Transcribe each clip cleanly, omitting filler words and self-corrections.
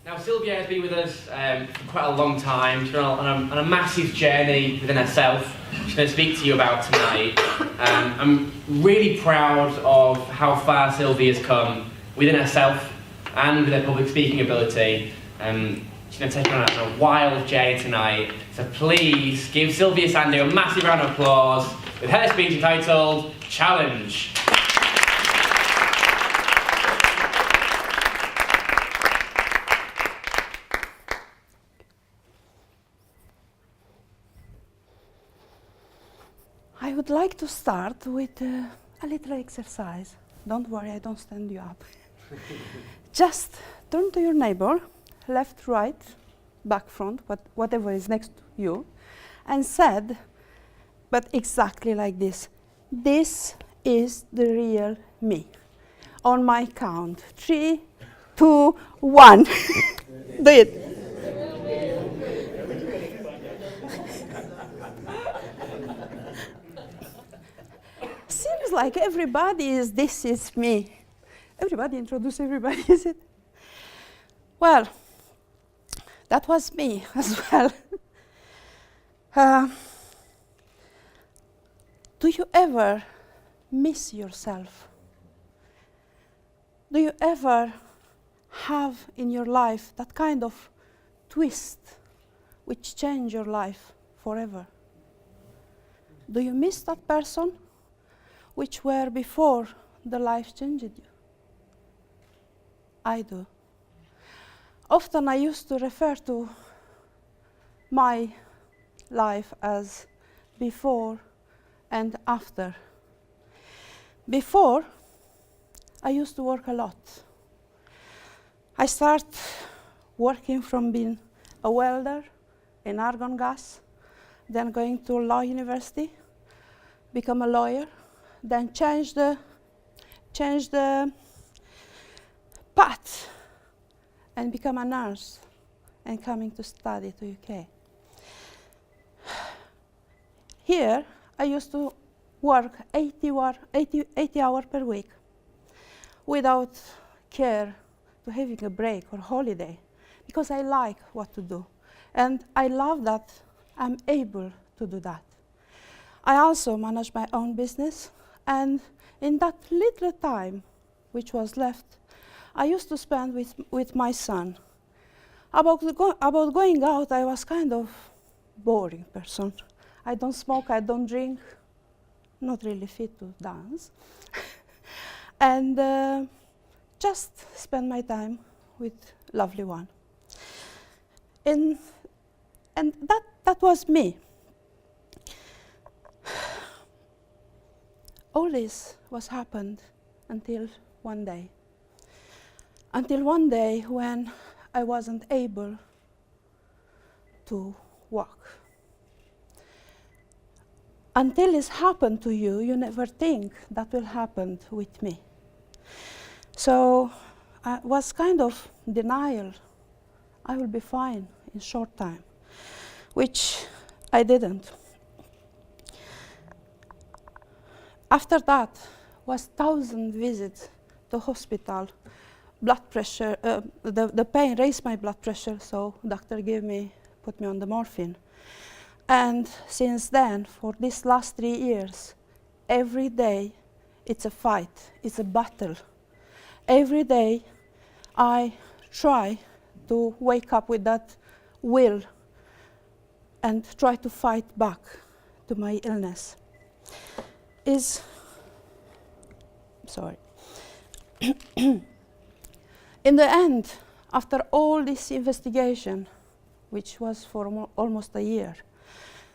Now, Silvia has been with us for quite a long time. She's been on a massive journey within herself. She's going to speak to you about tonight. I'm really proud of how far Silvia's come within herself and with her public speaking ability. She's going to take on a wild journey tonight. So please give Silvia Sandu a massive round of applause with her speech entitled Challenge. I would like to start with a little exercise. Don't worry, I don't stand you up. Just turn to your neighbor, left, right, back, front, whatever is next to you, and said, but exactly like this, this is the real me. On my count, 3, 2, 1. Do it. Seems like everybody is, this is me. Everybody introduce everybody, is it? Well, that was me as well. Do you ever miss yourself? Do you ever have in your life that kind of twist which change your life forever? Do you miss that person which were before the life changed you? I do. Often I used to refer to my life as before and after. Before, I used to work a lot. I started working from being a welder in argon gas, then going to law university, become a lawyer, then change the path and become a nurse and coming to study to UK. Here, I used to work 80 hours per week without care to having a break or holiday because I like what to do. And I love that I'm able to do that. I also manage my own business, and in that little time which was left, I used to spend with my son. About going out, I was kind of boring person. I don't smoke, I don't drink, not really fit to dance. And just spend my time with lovely one. And that was me. All this was happened until one day. Until one day when I wasn't able to walk. Until this happened to you, you never think that will happen with me. So I was kind of denial. I will be fine in short time, which I didn't. After that was 1,000 visits to hospital. Blood pressure, the pain raised my blood pressure, so doctor put me on the morphine. And since then, for these last 3 years, every day it's a fight, it's a battle. Every day I try to wake up with that will and try to fight back to my illness. In the end, after all this investigation, which was for almost a year,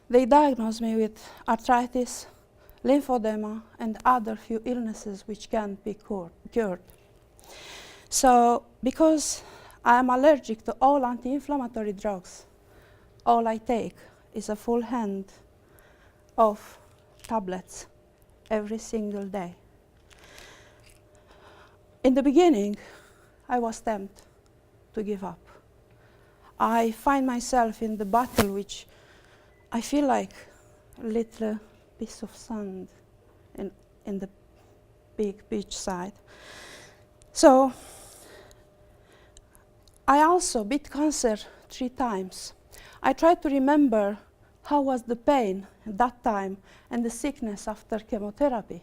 they diagnosed me with arthritis, lymphedema, and other few illnesses which can't be cured. So, because I am allergic to all anti-inflammatory drugs, all I take is a full hand of tablets every single day. In the beginning, I was tempted to give up. I find myself in the battle which I feel like a little piece of sand in the big beach side. So I also beat cancer 3 times. I try to remember how was the pain at that time and the sickness after chemotherapy.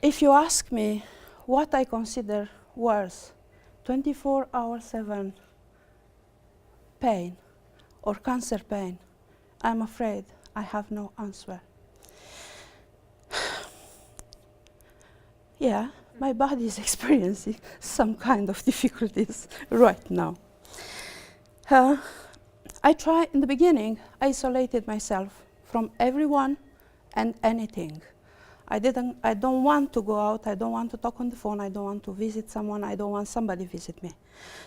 If you ask me what I consider worse, 24/7 pain or cancer pain, I'm afraid I have no answer. Yeah, my body is experiencing some kind of difficulties right now. I try, in the beginning, isolated myself from everyone and anything. I don't want to go out, I don't want to talk on the phone, I don't want to visit someone, I don't want somebody to visit me.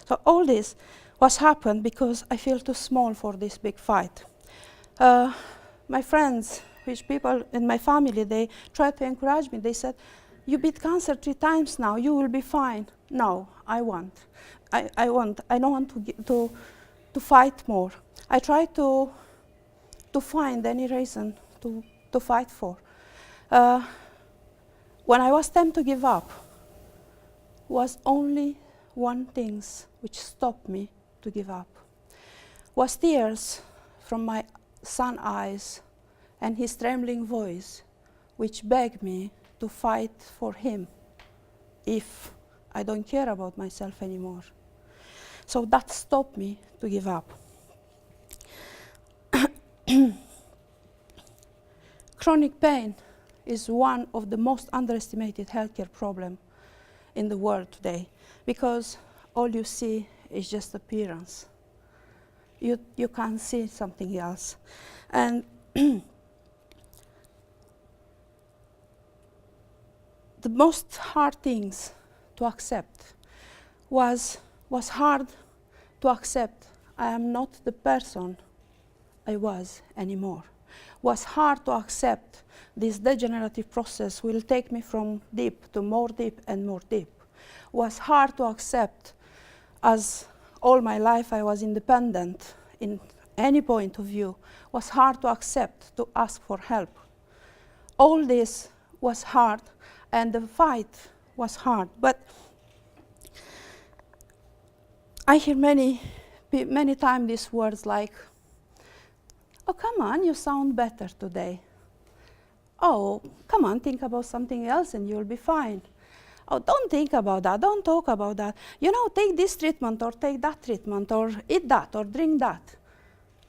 So all this was happened because I feel too small for this big fight. My friends, which people in my family, they tried to encourage me. They said, you beat cancer 3 times now, you will be fine. No, I won't. I don't want to fight more. I try to find any reason to fight for. When I was tempted to give up, was only one thing which stopped me to give up. Was tears from my son's eyes and his trembling voice, which begged me to fight for him if I don't care about myself anymore. So that stopped me to give up. Chronic pain is one of the most underestimated healthcare problems in the world today, because all you see is just appearance. You can't see something else. And the most hard things to accept was hard to accept I am not the person I was anymore. Was hard to accept this degenerative process will take me from deep to more deep and more deep. Was hard to accept, as all my life I was independent in any point of view. Was hard to accept to ask for help. All this was hard, and the fight was hard. But I hear many times these words like, oh, come on, you sound better today. Oh, come on, think about something else and you'll be fine. Oh, don't think about that, don't talk about that. You know, take this treatment or take that treatment or eat that or drink that.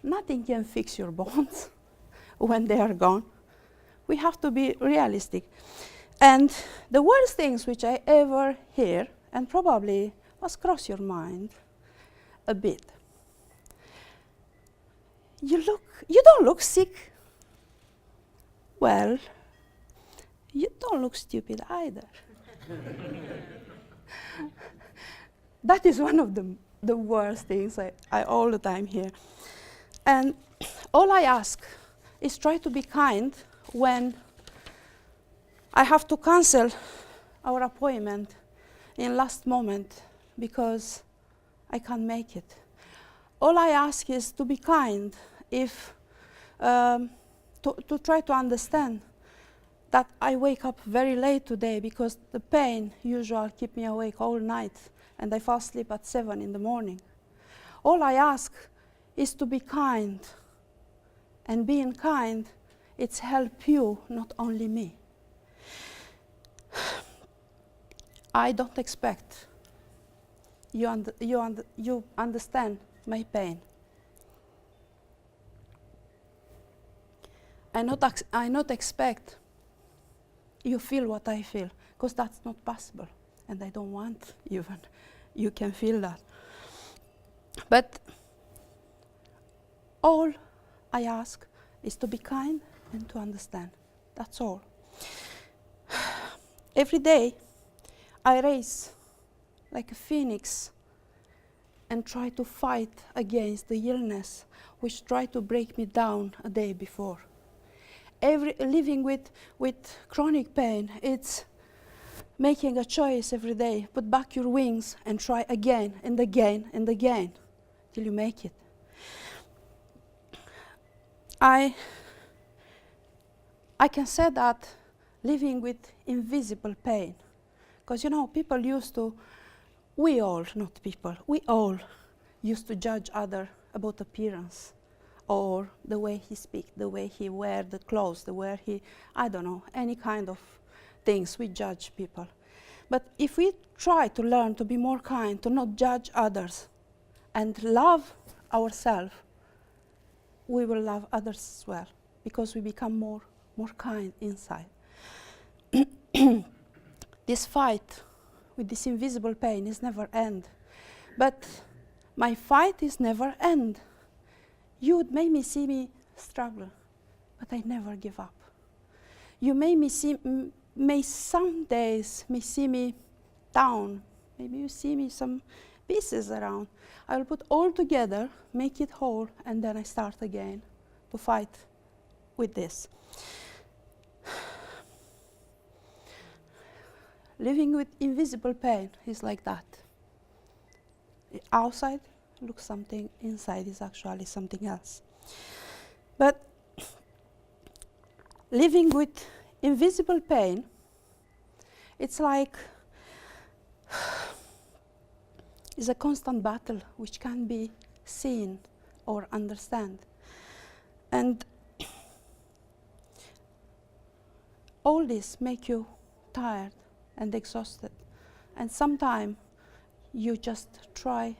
Nothing can fix your bones when they are gone. We have to be realistic. And the worst things which I ever hear, and probably must cross your mind a bit. You don't look sick. Well, you don't look stupid either. That is one of the worst things I all the time hear. And all I ask is try to be kind when I have to cancel our appointment in last moment because I can't make it. All I ask is to be kind, to try to understand that I wake up very late today because the pain usually keep me awake all night and I fall asleep at 7 in the morning. All I ask is to be kind, and being kind, it's help you, not only me. I don't expect you understand my pain. I not expect you feel what I feel, because that's not possible, and I don't want even you can feel that. But all I ask is to be kind and to understand. That's all. Every day I rise like a phoenix and try to fight against the illness which try to break me down a day before. Living with chronic pain, it's making a choice every day. Put back your wings and try again and again and again till you make it. I can say that living with invisible pain, because you know people used to we all, not people, we all used to judge other about appearance or the way he speaks, the way he wear the clothes, the way he, I don't know, any kind of things. We judge people. But if we try to learn to be more kind, to not judge others, and love ourselves, we will love others as well, because we become more kind inside. This fight with this invisible pain is never end. But my fight is never end. You would make me see me struggle, but I never give up. You may some days see me down. Maybe you see me some pieces around. I will put all together, make it whole, and then I start again to fight with this. Living with invisible pain is like that. Outside looks something, inside is actually something else. But living with invisible pain, it's like is a constant battle which can be seen or understand. And all this make you tired and exhausted. And sometimes you just try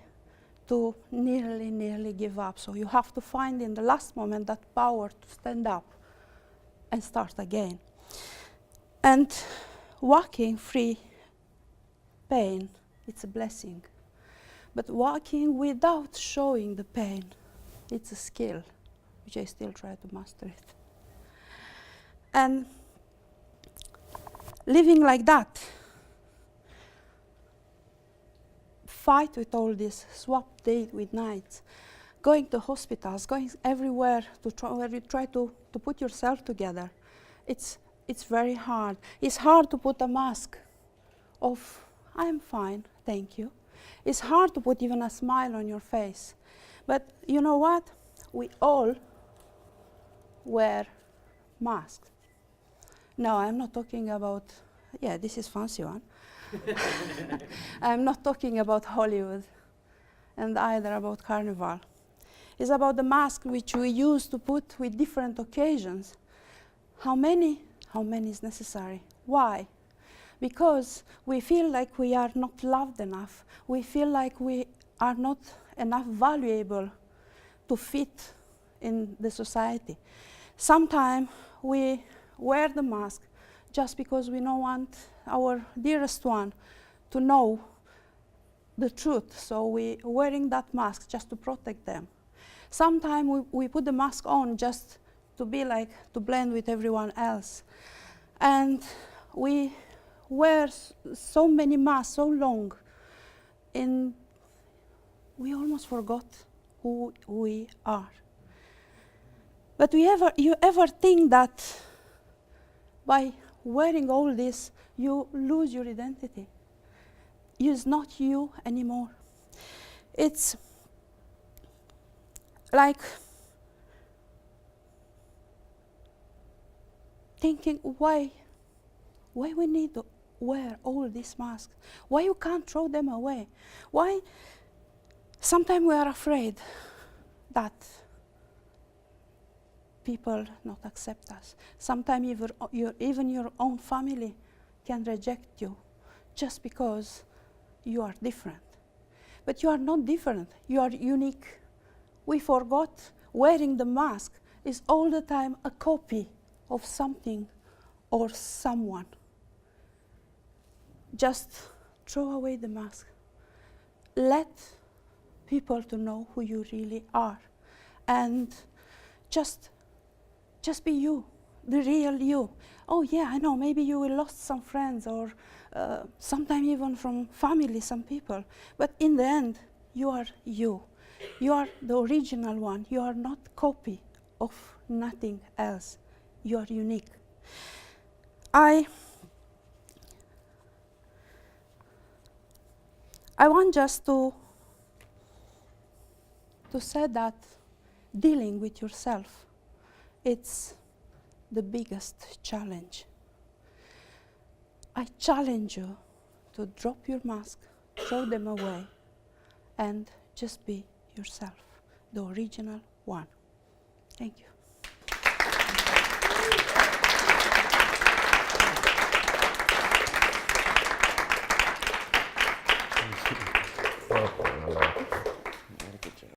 to nearly give up. So you have to find in the last moment that power to stand up and start again. And walking free pain, it's a blessing. But walking without showing the pain, it's a skill, which I still try to master it. And living like that, fight with all this, swap day with nights, going to hospitals, going everywhere to try, where you try to put yourself together. It's very hard. It's hard to put a mask of, I'm fine, thank you. It's hard to put even a smile on your face. But you know what? We all wear masks. No, I'm not talking about, yeah, this is fancy one. I'm not talking about Hollywood and either about Carnival. It's about the mask which we use to put with different occasions. How many is necessary? Why? Because we feel like we are not loved enough. We feel like we are not enough valuable to fit in the society. Sometimes we wear the mask just because we don't want our dearest one to know the truth. So we're wearing that mask just to protect them. Sometimes we put the mask on just to be like, to blend with everyone else. And we wear so many masks so long, and we almost forgot who we are. But you ever think that by wearing all this, you lose your identity? It's not you anymore. It's like thinking, why we need to wear all these masks? Why you can't throw them away? Why? Sometimes we are afraid that people not accept us. Sometimes even your own family can reject you just because you are different. But you are not different, you are unique. We forgot wearing the mask is all the time a copy of something or someone. Just throw away the mask. Let people to know who you really are. And just be you, the real you. Oh yeah, I know, maybe you will lost some friends or sometimes even from family, some people. But in the end, you are you. You are the original one. You are not copy of nothing else. You are unique. I want just to say that dealing with yourself, it's the biggest challenge. I challenge you to drop your mask, throw them away, and just be yourself, the original one. Thank you.